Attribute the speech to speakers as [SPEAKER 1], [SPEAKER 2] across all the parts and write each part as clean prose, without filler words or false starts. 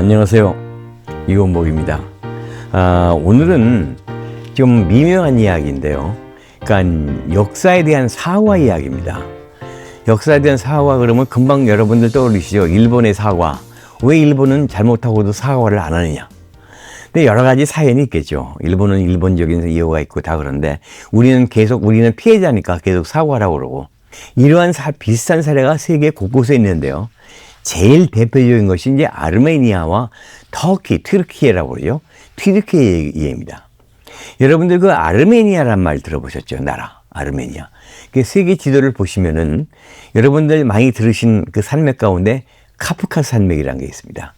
[SPEAKER 1] 안녕하세요. 이원복입니다. 오늘은 좀 미묘한 이야기인데요. 그러니까 역사에 대한 사화 이야기입니다. 역사에 대한 사화 그러면 금방 여러분들 떠오르시죠? 일본의 사화. 왜 일본은 잘못하고도 사과를 안 하느냐? 근데 여러 가지 사연이 있겠죠. 일본은 일본적인 이유가 있고 다 그런데 우리는 피해자니까 계속 사과라고 그러고 이러한 비슷한 사례가 세계 곳곳에 있는데요. 제일 대표적인 것이 이제 아르메니아와 튀르키예라고 그러죠. 튀르키예입니다. 여러분들 그 아르메니아란 말 들어보셨죠? 나라 아르메니아. 그 세계 지도를 보시면은 여러분들 많이 들으신 그 산맥 가운데 카프카스 산맥이라는 게 있습니다.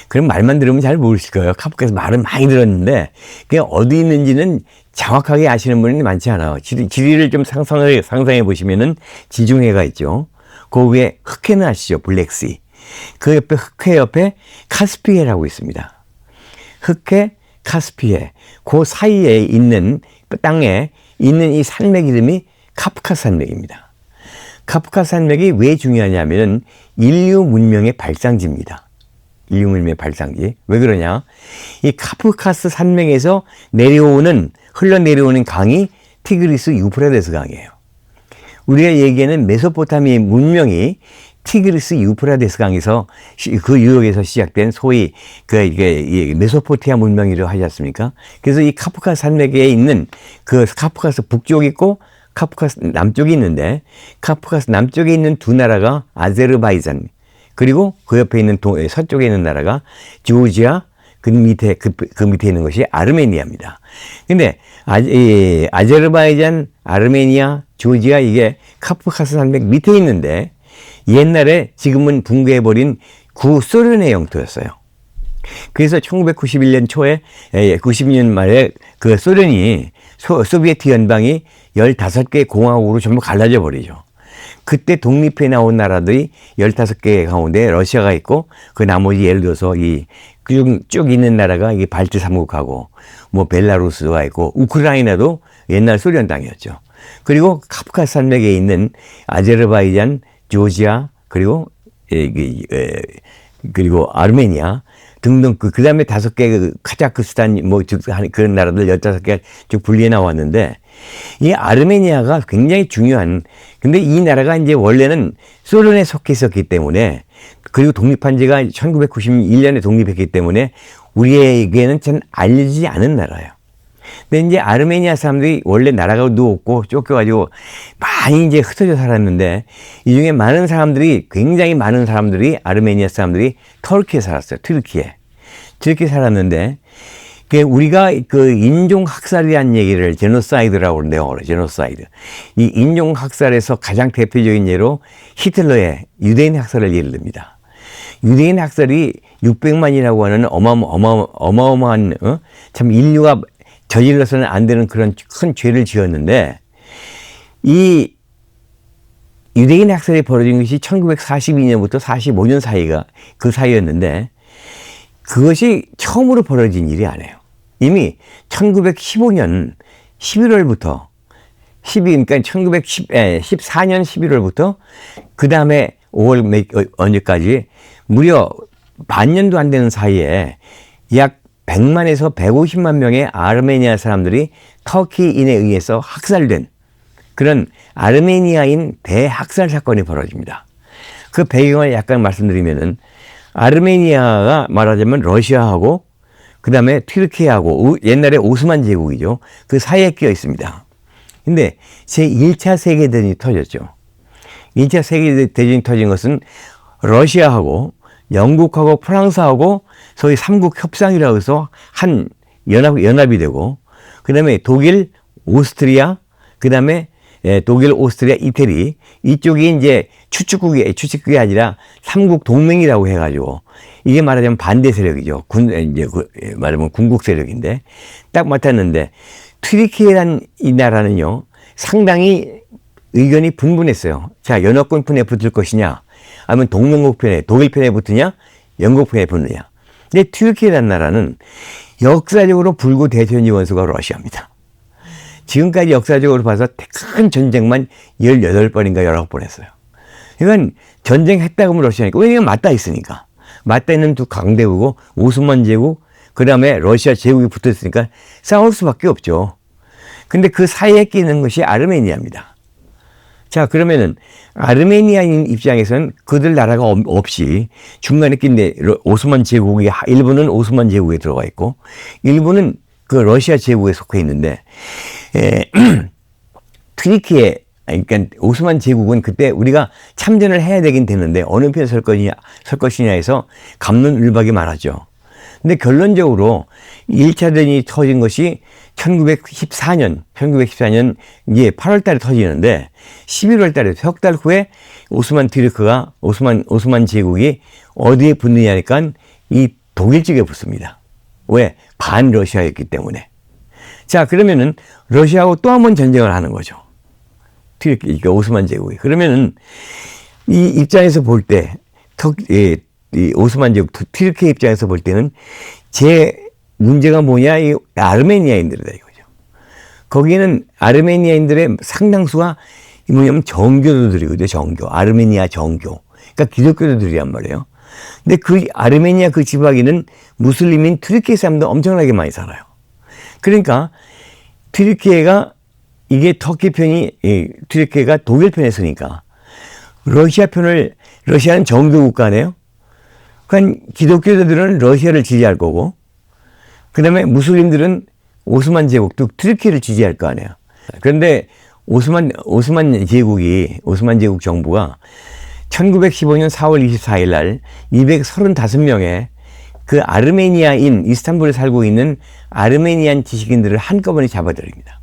[SPEAKER 1] 그럼 말만 들으면 잘 모르실 거예요. 카프카스 말은 많이 들었는데 그게 어디 있는지는 정확하게 아시는 분이 많지 않아요. 지리를 좀 상상해 보시면은 지중해가 있죠. 그 위에 흑해는 아시죠? 블랙시. 그 옆에 흑해 옆에 카스피해라고 있습니다. 흑해, 카스피해. 그 사이에 있는 그 땅에 있는 이 산맥 이름이 카프카스 산맥입니다. 카프카스 산맥이 왜 중요하냐면은 인류 문명의 발상지입니다. 인류 문명의 발상지. 왜 그러냐? 이 카프카스 산맥에서 흘러내려오는 강이 티그리스 유프라데스 강이에요. 우리가 얘기하는 메소포타미아 문명이 티그리스 유프라데스 강에서 그 유역에서 시작된 소위 이게 메소포타미아 문명이라고 하지 않습니까? 그래서 이 카프카스 산맥에 있는 그 카프카스 북쪽이 있고 카프카스 남쪽이 있는데 카프카스 남쪽에 있는 두 나라가 아제르바이잔 그리고 그 옆에 있는 서쪽에 있는 나라가 조지아 그 밑에 있는 것이 아르메니아입니다. 근데 아제르바이잔, 아르메니아, 조지아 이게 카프카스 산맥 밑에 있는데 옛날에 지금은 붕괴해버린 구소련의 영토였어요. 그래서 1991년 초에 90년 말에 그 소련이 소비에트 연방이 15개 공화국으로 전부 갈라져 버리죠. 그때 독립해 나온 나라들이 15개 가운데 러시아가 있고 그 나머지 예를 들어서 쭉 있는 나라가 이게 발트 3국하고 뭐 벨라루스가 있고 우크라이나도 옛날 소련 땅이었죠. 그리고 카프카스 산맥에 있는 아제르바이잔, 조지아 그리고 아르메니아 등등 그 다음에 5개 카자흐스탄 그런 나라들 15개 쭉 분리해 나왔는데 이 아르메니아가 굉장히 중요한 근데 이 나라가 이제 원래는 소련에 속해 있었기 때문에 그리고 독립한 지가 1991년에 독립했기 때문에 우리에게는 잘 알려지지 않은 나라예요. 근데 이제 아르메니아 사람들이 원래 나라가 없고 쫓겨가지고 많이 이제 흩어져 살았는데 이 중에 굉장히 많은 사람들이 아르메니아 사람들이 터키에 살았어요. 튀르키에 살았는데 우리가 그 인종학살이라는 얘기를 제노사이드라고 그러는데요. 제노사이드. 이 인종학살에서 가장 대표적인 예로 히틀러의 유대인 학살을 예를 듭니다. 유대인 학살이 600만이라고 하는 어마어마한 참 인류가 저질러서는 안 되는 그런 큰 죄를 지었는데 이 유대인 학살이 벌어진 것이 1942년부터 45년 사이가 그 사이였는데 그것이 처음으로 벌어진 일이 아니에요. 이미 1915년 11월부터 그러니까 1914년 11월부터 그 다음에 5월 언제까지 무려 반년도 안 되는 사이에 약 100만에서 150만 명의 아르메니아 사람들이 터키인에 의해서 학살된 그런 아르메니아인 대학살 사건이 벌어집니다. 그 배경을 약간 말씀드리면은 아르메니아가 말하자면 러시아하고 그 다음에 튀르키예하고 옛날에 오스만 제국이죠. 그 사이에 끼어 있습니다. 근데 제1차 세계대전이 터졌죠. 2차 세계대전이 터진 것은 러시아하고 영국하고 프랑스하고 소위 삼국 협상이라고 해서 한 연합이 되고 그 다음에 독일, 오스트리아 그 다음에 독일, 오스트리아, 이태리 이쪽이 이제 추측국이 아니라 삼국 동맹이라고 해가지고 이게 말하자면 반대 세력이죠. 말하면 군국 세력인데 딱 맡았는데 튀르키예라는 이 나라는요 상당히 의견이 분분했어요. 자, 연합군 편에 붙을 것이냐 아니면 동맹국 편에 독일 편에 붙으냐 영국 편에 붙느냐. 근데 튀르키예라는 나라는 역사적으로 불구 대전이 원수가 러시아입니다. 지금까지 역사적으로 봐서 큰 전쟁만 18번인가 19번 했어요. 이건 전쟁했다고 하면 러시아니까. 왜냐면 맞닿아 있으니까. 맞닿아 있는 두 강대국이고 오스만 제국, 그 다음에 러시아 제국이 붙어 있으니까 싸울 수밖에 없죠. 근데 그 사이에 끼는 것이 아르메니아입니다. 자, 그러면은 아르메니아인 입장에서는 그들 나라가 없이 중간에 낀데 오스만 제국이, 일부는 오스만 제국에 들어가 있고 일부는 그 러시아 제국에 속해 있는데 튀르키예, 그러니까 오스만 제국은 그때 우리가 참전을 해야 되긴 되는데 어느 편에 설 것이냐 해서 갑론을박이 많았죠. 근데 결론적으로 1차 대전이 터진 것이 1914년 이제 8월 달에 터지는데 11월 달에 석 달 후에 오스만 제국이 어디에 붙느냐니까 이 독일 쪽에 붙습니다. 왜? 반러시아였기 때문에. 자, 그러면은 러시아하고 또 한 번 전쟁을 하는 거죠. 그러니까 오스만 제국이. 그러면은 이 입장에서 볼 때, 이 오스만 제국, 튀르키예 입장에서 볼 때는 제 문제가 뭐냐, 이 아르메니아인들이다 이거죠. 거기에는 아르메니아인들의 상당수가 뭐냐면 정교도들이거든요, 정교. 아르메니아 정교. 그러니까 기독교도들이란 말이에요. 근데 그 아르메니아 그 지방에는 무슬림인 튀르키예 사람도 엄청나게 많이 살아요. 그러니까 튀르키예가 이게 터키 편이, 튀르키예가 독일 편에 서니까 러시아는 정교 국가네요. 그러니까 기독교도들은 러시아를 지지할 거고, 그 다음에 무슬림들은 오스만 제국도 튀르키예를 지지할 거 아니에요. 그런데 오스만 제국 정부가 1915년 4월 24일 날 235명의 그 아르메니아인, 이스탄불에 살고 있는 아르메니안 지식인들을 한꺼번에 잡아들입니다.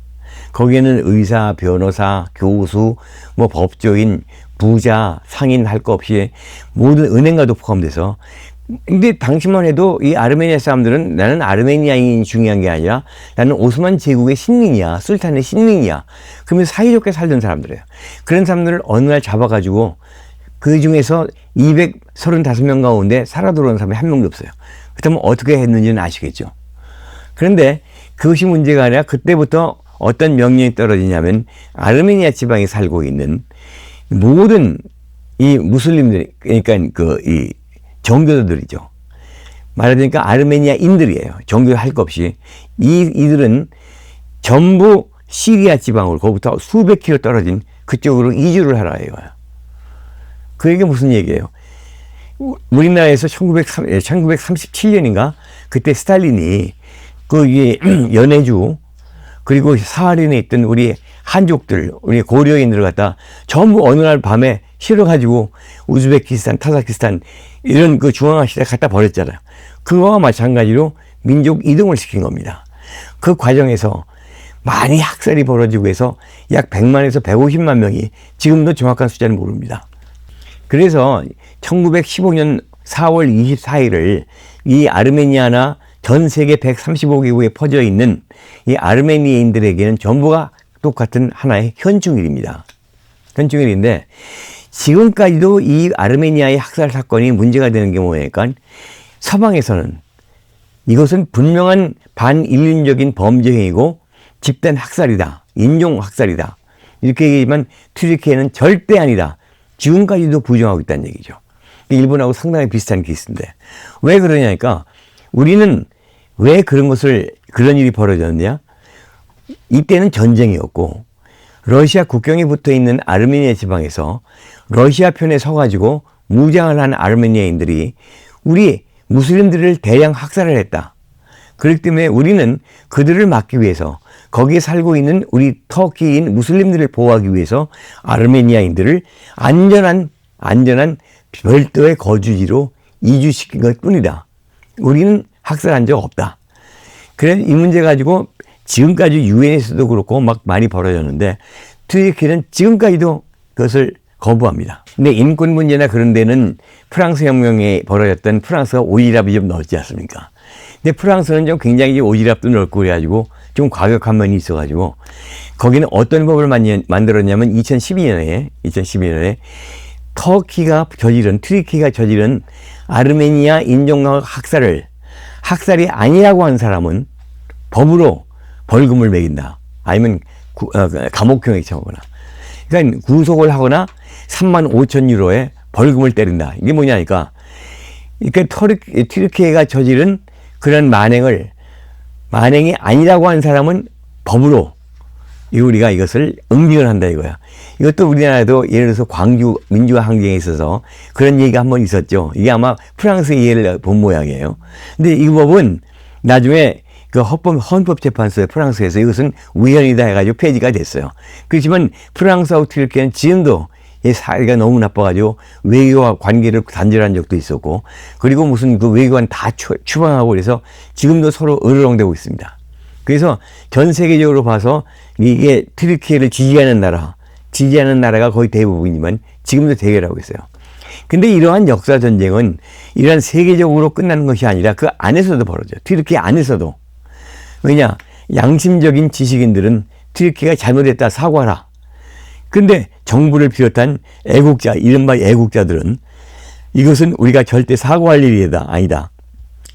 [SPEAKER 1] 거기에는 의사, 변호사, 교수, 뭐 법조인, 부자, 상인 할 거 없이 모든 은행가도 포함돼서. 근데 당시만 해도 이 아르메니아 사람들은 나는 아르메니아인이 중요한 게 아니라 나는 오스만 제국의 식민이야, 술탄의 식민이야. 그러면서 사이좋게 살던 사람들이에요. 그런 사람들을 어느 날 잡아가지고 그 중에서 235명 가운데 살아 돌아온 사람이 한 명도 없어요. 그렇다면 어떻게 했는지는 아시겠죠. 그런데 그것이 문제가 아니라 그때부터 어떤 명령이 떨어지냐면 아르메니아 지방에 살고 있는 모든 이 무슬림들, 그러니까 이 정교도들이죠. 말하자니까 아르메니아인들이에요. 정교할 것 없이. 이들은 전부 시리아 지방으로, 거기부터 수백 킬로 떨어진 그쪽으로 이주를 하라 이거예요. 그게 무슨 얘기예요? 우리나라에서 1937년인가? 그때 스탈린이 그 연해주, 그리고 사하린에 있던 우리 한족들, 우리 고려인들을 갖다 전부 어느 날 밤에 실어가지고 우즈베키스탄, 타사키스탄 이런 그 중앙아시아에 갖다 버렸잖아요. 그거와 마찬가지로 민족 이동을 시킨 겁니다. 그 과정에서 많이 학살이 벌어지고 해서 약 100만에서 150만 명이, 지금도 정확한 숫자는 모릅니다. 그래서 1915년 4월 24일을 이 아르메니아나 전 세계 135개국에 퍼져 있는 이 아르메니아인들에게는 전부가 똑같은 하나의 현충일입니다. 현충일인데 지금까지도 이 아르메니아의 학살 사건이 문제가 되는 게 뭐냐니까 서방에서는 이것은 분명한 반인륜적인 범죄 행위고 집단 학살이다, 인종 학살이다 이렇게 얘기하지만 튀르키예는 절대 아니다. 지금까지도 부정하고 있다는 얘기죠. 일본하고 상당히 비슷한 케이스인데 왜 그러냐니까 우리는 왜 그런 일이 벌어졌느냐? 이때는 전쟁이었고 러시아 국경에 붙어 있는 아르메니아 지방에서 러시아 편에 서가지고 무장을 한 아르메니아인들이 우리 무슬림들을 대량 학살을 했다. 그렇기 때문에 우리는 그들을 막기 위해서 거기에 살고 있는 우리 터키인 무슬림들을 보호하기 위해서 아르메니아인들을 안전한 별도의 거주지로 이주시킨 것 뿐이다. 우리는 학살한 적 없다. 그래서 이 문제 가지고 지금까지 유엔에서도 그렇고 막 많이 벌어졌는데 튀르키예는 지금까지도 그것을 거부합니다. 근데 인권 문제나 그런 데는 프랑스 혁명에 벌어졌던 프랑스가 오지랖이 좀 넣었지 않습니까? 근데 프랑스는 좀 굉장히 오지랖도 넓고 그래가지고 좀 과격한 면이 있어가지고 거기는 어떤 법을 만들었냐면 2012년에 튀르키예가 저지른 아르메니아 인종학 학살이 아니라고 한 사람은 법으로 벌금을 매긴다. 아니면 감옥형에 처하거나. 그러니까 구속을 하거나 3만 5천 유로의 벌금을 때린다. 이게 뭐냐니까 그러니까 튀르키예가 저지른 그런 만행이 아니라고 하는 사람은 법으로 우리가 이것을 응징을 한다 이거야. 이것도 우리나라도 예를 들어서 광주 민주화 항쟁에 있어서 그런 얘기가 한번 있었죠. 이게 아마 프랑스의 예를 본 모양이에요. 근데 이 법은 나중에 그 헌법재판소의 프랑스에서 이것은 우연이다 해가지고 폐지가 됐어요. 그렇지만 프랑스하고 튀르키예는 지금도 이 사이가 너무 나빠가지고 외교와 관계를 단절한 적도 있었고, 그리고 무슨 그 외교관 다 추방하고 그래서 지금도 서로 으르렁대고 있습니다. 그래서 전 세계적으로 봐서 이게 튀르키예를 지지하는 나라가 거의 대부분이지만 지금도 대결하고 있어요. 근데 이러한 역사 전쟁은 이러한 세계적으로 끝나는 것이 아니라 그 안에서도 벌어져요. 튀르키예 안에서도. 왜냐? 양심적인 지식인들은 튀르키예가 잘못했다 사과하라. 근데 정부를 비롯한 애국자, 이른바 애국자들은 이것은 우리가 절대 사과할 일이 아니다.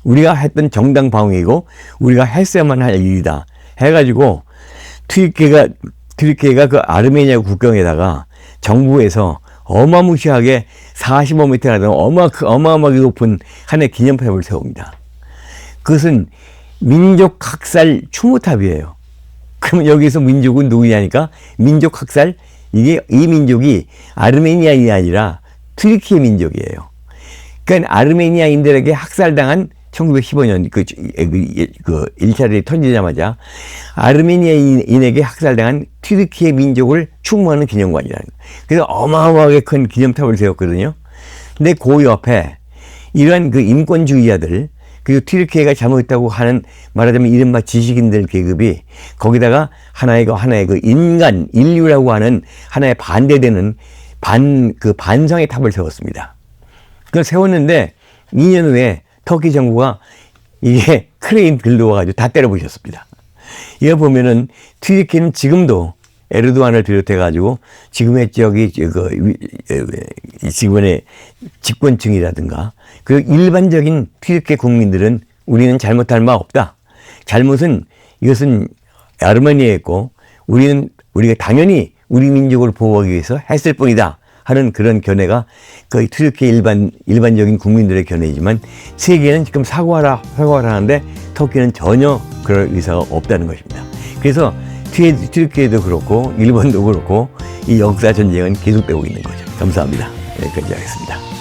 [SPEAKER 1] 우리가 했던 정당 방위이고 우리가 했어야만 할 일이다. 해가지고 튀르키예가 그 아르메니아 국경에다가 정부에서 어마무시하게 45m나 되는 어마어마하게 높은 하나의 기념탑을 세웁니다. 그것은 민족학살 추모탑이에요. 그러면 여기서 민족은 누구냐니까 민족학살, 이 민족이 아르메니아인이 아니라 튀르키예 민족이에요. 그러니까 아르메니아인들에게 학살당한 1915년 그 1차례 터지자마자 아르메니아인에게 학살당한 튀르키예 민족을 추모하는 기념관이라는 거예요. 그래서 어마어마하게 큰 기념탑을 세웠거든요. 근데 그 옆에 이러한 그 인권주의자들, 그리고 튀르키예가 잘못했다고 하는 말하자면 이른바 지식인들 계급이 거기다가 하나의 그 인류라고 하는 하나의 반대되는 반성의 탑을 세웠습니다. 그걸 세웠는데 2년 후에 터키 정부가 이게 크레인 들러와가지고 다 때려부셨습니다. 이거 보면은 튀르키예는 지금도 에르도안을 비롯해가지고 지금의 지금의 집권층이라든가 그 일반적인 튀르키예 국민들은 우리는 잘못할 바 없다. 잘못은 이것은 아르메니아였고 우리가 당연히 우리 민족을 보호하기 위해서 했을 뿐이다 하는 그런 견해가 거의 튀르키예 일반적인 국민들의 견해이지만 세계는 지금 사과하라 하는데 터키는 전혀 그럴 의사가 없다는 것입니다. 그래서 튀르키예도 그렇고 일본도 그렇고 이 역사 전쟁은 계속되고 있는 거죠. 감사합니다. 여기까지 하겠습니다.